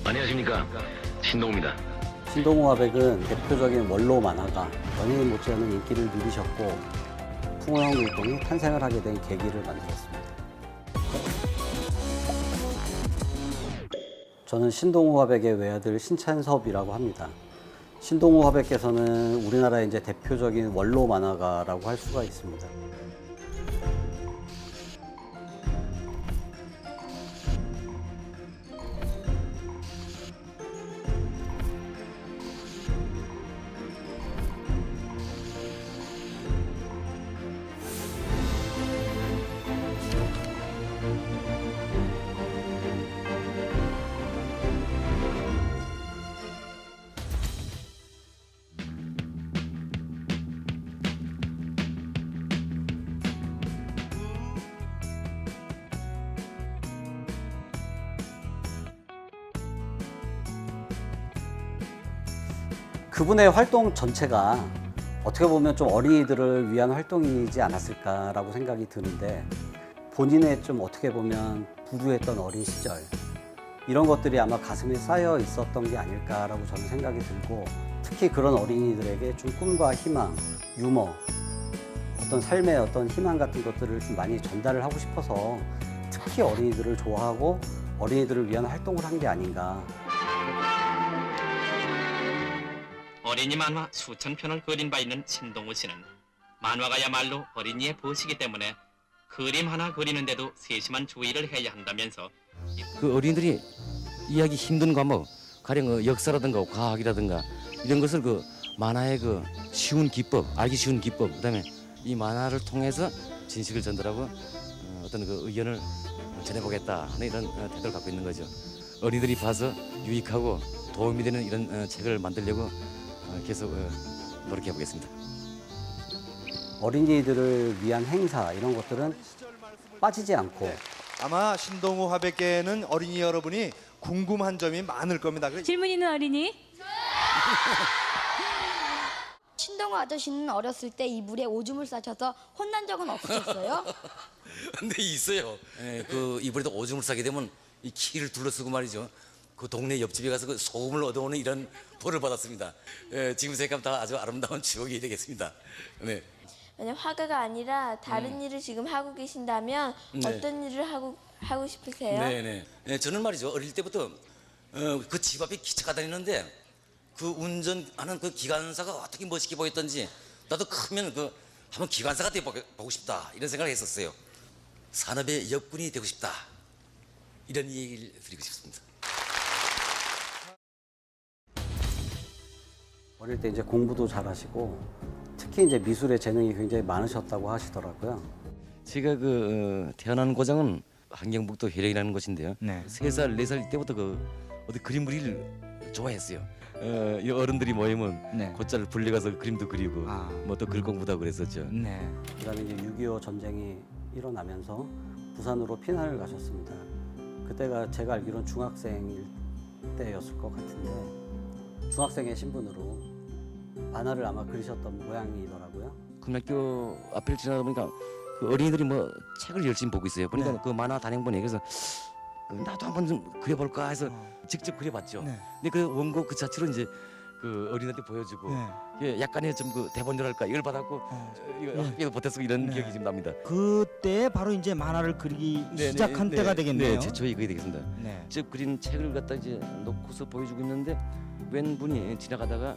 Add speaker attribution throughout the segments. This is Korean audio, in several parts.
Speaker 1: 안녕하십니까, 신동우입니다.
Speaker 2: 신동우 화백은 대표적인 원로 만화가 연예인 못지않은 인기를 누리셨고 풍어형 율동이 탄생을 하게 된 계기를 만들었습니다. 저는 신동우 화백의 외아들 신찬섭이라고 합니다. 신동우 화백께서는 우리나라의 이제 대표적인 원로 만화가라고 할 수가 있습니다. 그분의 활동 전체가 어떻게 보면 좀 어린이들을 위한 활동이지 않았을까라고 생각이 드는데 본인의 좀 어떻게 보면 부루했던 어린 시절 이런 것들이 아마 가슴에 쌓여 있었던 게 아닐까라고 저는 생각이 들고 특히 그런 어린이들에게 좀 꿈과 희망, 유머, 어떤 삶의 어떤 희망 같은 것들을 좀 많이 전달을 하고 싶어서 특히 어린이들을 좋아하고 어린이들을 위한 활동을 한 게 아닌가.
Speaker 3: 어린이 만화 수천 편을 그린 바 있는 신동우 씨는 만화가야말로 어린이의 벗이기 때문에 그림 하나 그리는데도 세심한 주의를 해야 한다면서
Speaker 4: 그 어린이들이 이해하기 힘든 과목, 가령 역사라든가 과학이라든가 이런 것을 그 만화의 그 쉬운 기법, 알기 쉬운 기법, 그다음에 이 만화를 통해서 진식을 전달하고 어떤 그 의견을 전해보겠다 하는 이런 태도를 갖고 있는 거죠. 어린이들이 봐서 유익하고 도움이 되는 이런 책을 만들려고 계속 노력해 보겠습니다.
Speaker 2: 어린이들을 위한 행사 이런 것들은 빠지지 않고
Speaker 5: 아마 신동우 화백계는 어린이 여러분이 궁금한 점이 많을 겁니다.
Speaker 6: 질문 있는 어린이?
Speaker 7: 신동우 아저씨는 어렸을 때 이 물에 오줌을 싸셔서 혼난 적은 없으셨어요?
Speaker 4: 근데 있어요. 그 이번에도 오줌을 싸게 되면 이 키를 둘러쓰고 말이죠. 그 동네 옆집에 가서 그 소금을 얻어오는 이런 벌을 받았습니다. 지금 생각하면 다 아주 아름다운 추억이 되겠습니다. 네.
Speaker 8: 만약 화가가 아니라 다른 일을 지금 하고 계신다면
Speaker 4: 네.
Speaker 8: 어떤 일을 하고 싶으세요?
Speaker 4: 네, 저는 말이죠. 어릴 때부터 그 집 앞에 기차가 다니는데 그 운전하는 그 기관사가 어떻게 멋있게 보였던지 나도 크면 그 한번 기관사가 되어 보고 싶다 이런 생각을 했었어요. 산업의 역군이 되고 싶다 이런 얘기를 드리고 싶습니다.
Speaker 2: 어릴 때 이제 공부도 잘하시고 특히 이제 미술에 재능이 굉장히 많으셨다고 하시더라고요.
Speaker 4: 제가 그 태어난 고장은 한경북도 회령이라는 곳인데요.
Speaker 5: 네.
Speaker 4: 3살, 4살 때부터 그 어디 그림 그리기를 좋아했어요. 이 어른들이 모이면
Speaker 5: 네.
Speaker 4: 곧잘 불려가서 그림도 그리고 뭐 또 글 공부도 하고 그랬었죠.
Speaker 5: 네.
Speaker 2: 그다음에 이제 6.25 전쟁이 일어나면서 부산으로 피난을 가셨습니다. 그때가 제가 알기로는 중학생일 때였을 것 같은데 중학생의 신분으로 만화를 아마 그리셨던 모양이더라고요.
Speaker 4: 금학교 앞을 지나다 보니까 그 어린이들이 뭐 책을 열심히 보고 있어요. 보니까
Speaker 5: 네.
Speaker 4: 그 만화 단행본에 그래서 나도 한번 좀 그려볼까 해서 직접 그려봤죠.
Speaker 5: 네.
Speaker 4: 근데 그 원고 그 자체로 이제 그 어린이한테 보여주고
Speaker 5: 네.
Speaker 4: 예, 약간의 좀 그 대본이랄까 이걸 받았고 이거 학교에도 보태쓰고 이런
Speaker 9: 네.
Speaker 4: 기억이 좀 납니다.
Speaker 9: 그때 바로 이제 만화를 그리기 시작한 때가 되겠네요.
Speaker 4: 네, 최초의 그게 되겠습니다.
Speaker 9: 네.
Speaker 4: 직접 그린 책을 갖다 이제 놓고서 보여주고 있는데 웬 분이 지나가다가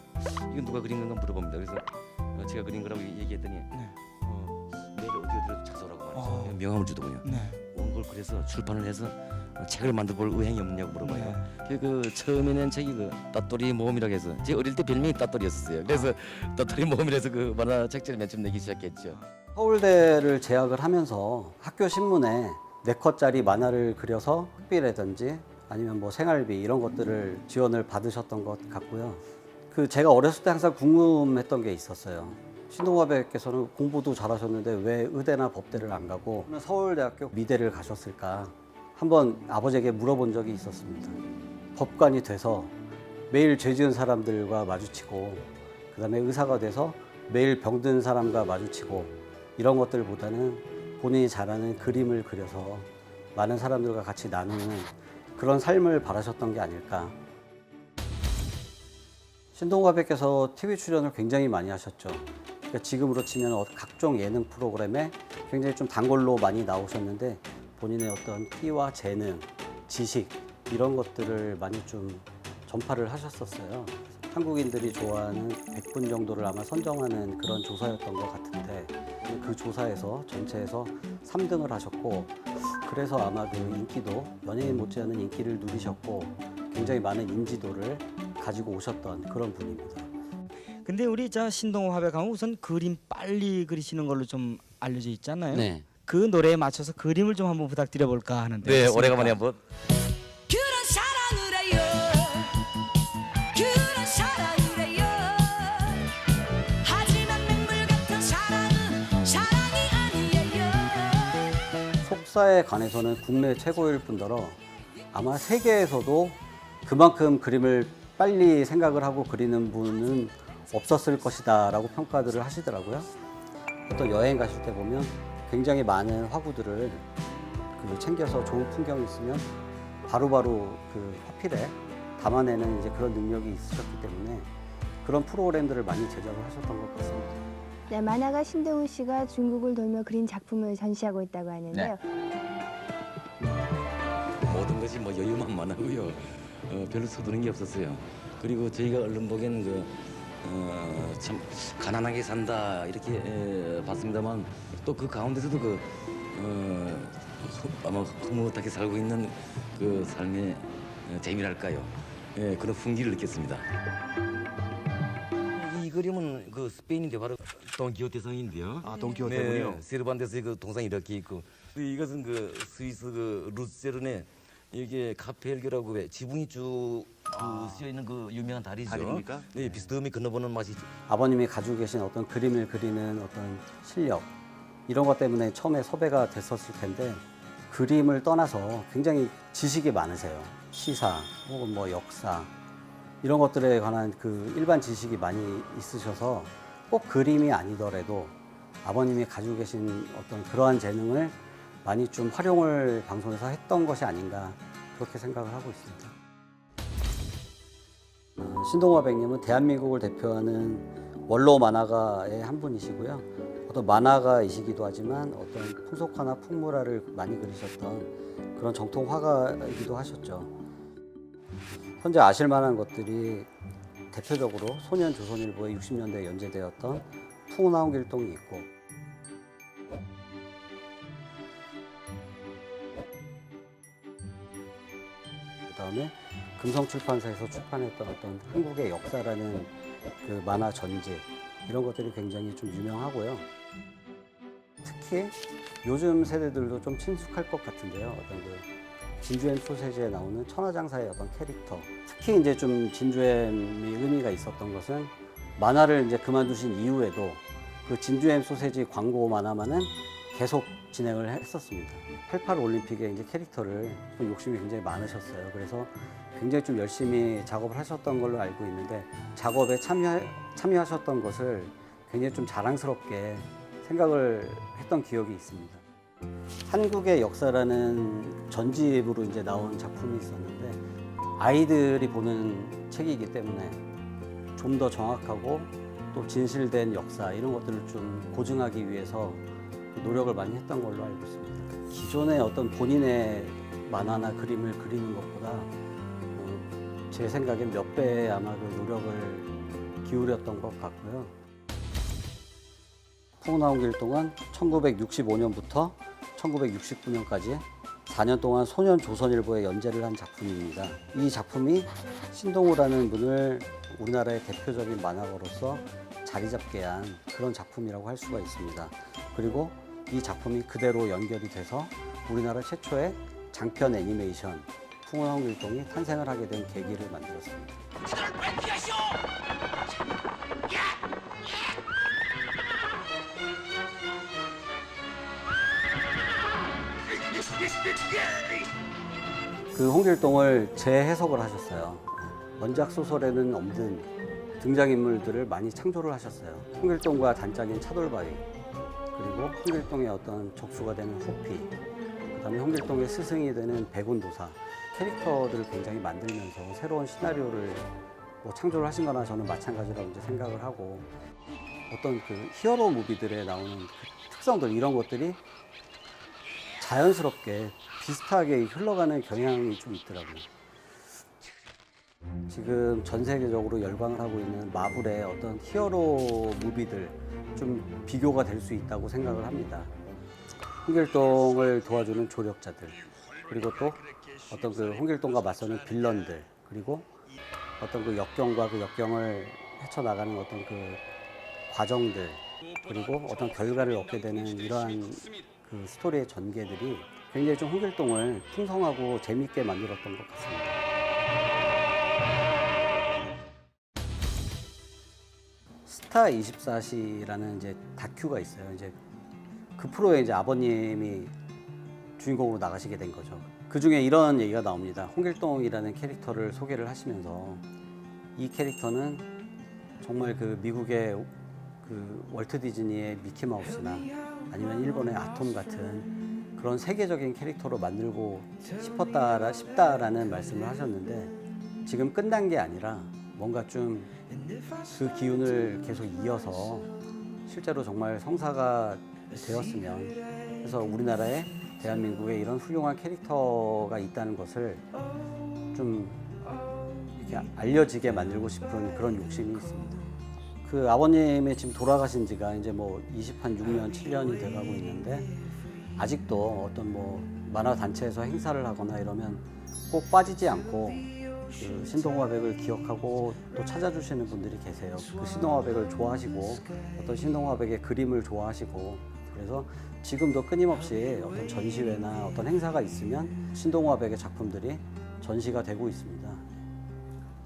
Speaker 4: 이건 누가 그린 건가 물어봅니다. 그래서 제가 그린 거라고 얘기했더니 내일 어디로 찾아오라고 말이죠. 명함을 주더군요.
Speaker 9: 네.
Speaker 4: 온 걸 그래서 출판을 해서 책을 만들어볼 의향이 없느냐고 물어봐요. 그 처음에 낸 책이 그 따또리 모험이라고 해서 제 어릴 때 별명이 따또리였었어요. 그래서 따또리 모험이라서 그 만화 책자를 맨 처음 내기 시작했죠.
Speaker 2: 서울대를 재학을 하면서 학교 신문에 4컷짜리 만화를 그려서 학비라든지 아니면 뭐 생활비 이런 것들을 지원을 받으셨던 것 같고요. 그 제가 어렸을 때 항상 궁금했던 게 있었어요. 신동우 화백께서는 공부도 잘하셨는데 왜 의대나 법대를 안 가고 서울대학교 미대를 가셨을까 한번 아버지에게 물어본 적이 있었습니다. 법관이 돼서 매일 죄 지은 사람들과 마주치고 그다음에 의사가 돼서 매일 병든 사람과 마주치고 이런 것들보다는 본인이 잘하는 그림을 그려서 많은 사람들과 같이 나누는 그런 삶을 바라셨던 게 아닐까. 신동화백께서 TV 출연을 굉장히 많이 하셨죠. 그러니까 지금으로 치면 각종 예능 프로그램에 굉장히 좀 단골로 많이 나오셨는데 본인의 어떤 끼와 재능, 지식 이런 것들을 많이 좀 전파를 하셨었어요. 한국인들이 좋아하는 100분 정도를 아마 선정하는 그런 조사였던 것 같은데 그 조사에서 전체에서 3등을 하셨고 그래서 아마 그 인기도 연예인 못지않은 인기를 누리셨고 굉장히 많은 인지도를 가지고 오셨던 그런 분입니다.
Speaker 9: 근데 우리 신동호 화백하면 우선 그림 빨리 그리시는 걸로 좀 알려져 있잖아요.
Speaker 4: 네.
Speaker 9: 그 노래에 맞춰서 그림을 좀 한번 부탁드려 볼까 하는데.
Speaker 4: 네,
Speaker 9: 어떻습니까?
Speaker 4: 오래간만에 한번.
Speaker 6: 그런 사랑을 해요 그런 사랑을 해요 하지만 맹물 같은 사랑은 사랑이 아니에요
Speaker 2: 속사에 관해서는 국내 최고일 뿐더러 아마 세계에서도 그만큼 그림을 빨리 생각을 하고 그리는 분은 없었을 것이다 라고 평가들을 하시더라고요. 어떤 여행 가실 때 보면 굉장히 많은 화구들을 챙겨서 좋은 풍경이 있으면 바로바로 그 화필에 담아내는 이제 그런 능력이 있으셨기 때문에 그런 프로그램들을 많이 제작을 하셨던 것 같습니다.
Speaker 10: 네, 만화가 신동우 씨가 중국을 돌며 그린 작품을 전시하고 있다고 하는데요.
Speaker 4: 모든 것이 뭐 여유만 많았고요. 별로 서두른 게 없었어요. 그리고 저희가 얼른 보기에는 참 가난하게 산다 이렇게 봤습니다만 또 그 가운데서도 아마 흐뭇하게 살고 있는 그 삶의 재미랄까요. 그런 fun기를 느꼈습니다. 이 그림은 그 스페인인데 바로 돈키호테 성인데요.
Speaker 5: 아, 돈키호테군요.
Speaker 4: 네, 세르반테스의 그 동상이 이렇게 있고 이것은 그 스위스 그 루세른의 이게 카페헬교라고 왜 지붕이 쭉 쓰여 있는 그 유명한 다리죠.
Speaker 5: 다리입니까?
Speaker 4: 네, 비스듬히 건너보는 맛이.
Speaker 2: 아버님이 가지고 계신 어떤 그림을 그리는 어떤 실력 이런 것 때문에 처음에 섭외가 됐었을 텐데 그림을 떠나서 굉장히 지식이 많으세요. 시사 혹은 뭐 역사 이런 것들에 관한 그 일반 지식이 많이 있으셔서 꼭 그림이 아니더라도 아버님이 가지고 계신 어떤 그러한 재능을 많이 좀 활용을 방송에서 했던 것이 아닌가 그렇게 생각을 하고 있습니다. 신동화백님은 대한민국을 대표하는 원로 만화가의 한 분이시고요. 어떤 만화가이시기도 하지만 어떤 풍속화나 풍물화를 많이 그리셨던 그런 정통 화가이기도 하셨죠. 현재 아실 만한 것들이 대표적으로 소년조선일보에 60년대에 연재되었던 풍운나온 길동이 있고 그다음에 금성출판사에서 출판했던 어떤 한국의 역사라는 그 만화 전집 이런 것들이 굉장히 좀 유명하고요. 특히 요즘 세대들도 좀 친숙할 것 같은데요. 어떤 그 진주엠 소세지에 나오는 천하장사의 어떤 캐릭터. 특히 이제 좀 진주엠이 의미가 있었던 것은 만화를 이제 그만두신 이후에도 그 진주엠 소세지 광고 만화만은 계속 진행을 했었습니다. 88 올림픽에 이제 캐릭터를 좀 욕심이 굉장히 많으셨어요. 그래서 굉장히 좀 열심히 작업을 하셨던 걸로 알고 있는데 작업에 참여하셨던 것을 굉장히 좀 자랑스럽게 생각을 했던 기억이 있습니다. 한국의 역사라는 전집으로 이제 나온 작품이 있었는데 아이들이 보는 책이기 때문에 좀 더 정확하고 또 진실된 역사 이런 것들을 좀 보증하기 위해서 노력을 많이 했던 걸로 알고 있습니다. 기존의 어떤 본인의 만화나 그림을 그리는 것보다 제 생각엔 몇 배의 아마 그 노력을 기울였던 것 같고요. 풍운나온 길동은 1965년부터 1969년까지 4년 동안 소년조선일보에 연재를 한 작품입니다. 이 작품이 신동우라는 분을 우리나라의 대표적인 만화가로서 자리 잡게 한 그런 작품이라고 할 수가 있습니다. 그리고 이 작품이 그대로 연결이 돼서 우리나라 최초의 장편 애니메이션 풍운나온 길동이 탄생을 하게 된 계기를 만들었습니다. 그 홍길동을 재해석을 하셨어요. 원작 소설에는 없는 등장인물들을 많이 창조를 하셨어요. 홍길동과 단짝인 차돌바위, 그리고 홍길동의 어떤 적수가 되는 호피, 그다음에 홍길동의 스승이 되는 백운도사 캐릭터들을 굉장히 만들면서 새로운 시나리오를 뭐 창조를 하신 거나 저는 마찬가지라고 이제 생각을 하고 어떤 그 히어로 무비들에 나오는 그 특성들 이런 것들이 자연스럽게 비슷하게 흘러가는 경향이 좀 있더라고요. 지금 전 세계적으로 열광을 하고 있는 마블의 어떤 히어로 무비들 좀 비교가 될 수 있다고 생각을 합니다. 홍길동을 도와주는 조력자들, 그리고 또 어떤 그 홍길동과 맞서는 빌런들, 그리고 어떤 그 역경과 그 역경을 헤쳐나가는 어떤 그 과정들, 그리고 어떤 결과를 얻게 되는 이러한 그 스토리의 전개들이 굉장히 좀 홍길동을 풍성하고 재밌게 만들었던 것 같습니다. 스타24시라는 이제 다큐가 있어요. 이제 그 프로에 이제 아버님이 주인공으로 나가시게 된 거죠. 그 중에 이런 얘기가 나옵니다. 홍길동이라는 캐릭터를 소개를 하시면서 이 캐릭터는 정말 그 미국의 그 월트 디즈니의 미키마우스나 아니면 일본의 아톰 같은 그런 세계적인 캐릭터로 만들고 싶다라는 말씀을 하셨는데 지금 끝난 게 아니라 뭔가 좀 그 기운을 계속 이어서 실제로 정말 성사가 되었으면 그래서 우리나라에 대한민국에 이런 훌륭한 캐릭터가 있다는 것을 좀 이렇게 알려지게 만들고 싶은 그런 욕심이 있습니다. 그 아버님이 지금 돌아가신 지가 이제 뭐 26년, 7년이 돼가고 있는데 아직도 어떤 뭐 만화 단체에서 행사를 하거나 이러면 꼭 빠지지 않고 그 신동화백을 기억하고 또 찾아주시는 분들이 계세요. 그 신동화백을 좋아하시고 어떤 신동화백의 그림을 좋아하시고 그래서 지금도 끊임없이 어떤 전시회나 어떤 행사가 있으면 신동화백의 작품들이 전시가 되고 있습니다.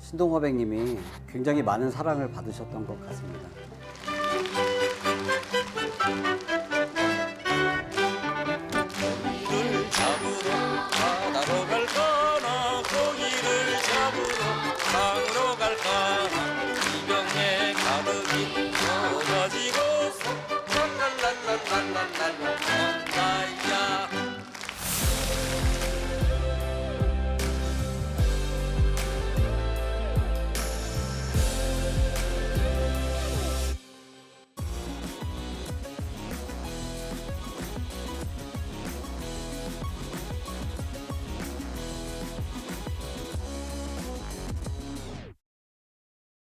Speaker 2: 신동화백님이 굉장히 많은 사랑을 받으셨던 것 같습니다.
Speaker 6: 고기를 잡으러 바다로 갈까나 고기를 잡으러 강으로 갈까나 이병에 가득히 넣어가지고서 랄랄랄랄랄랄랄 나야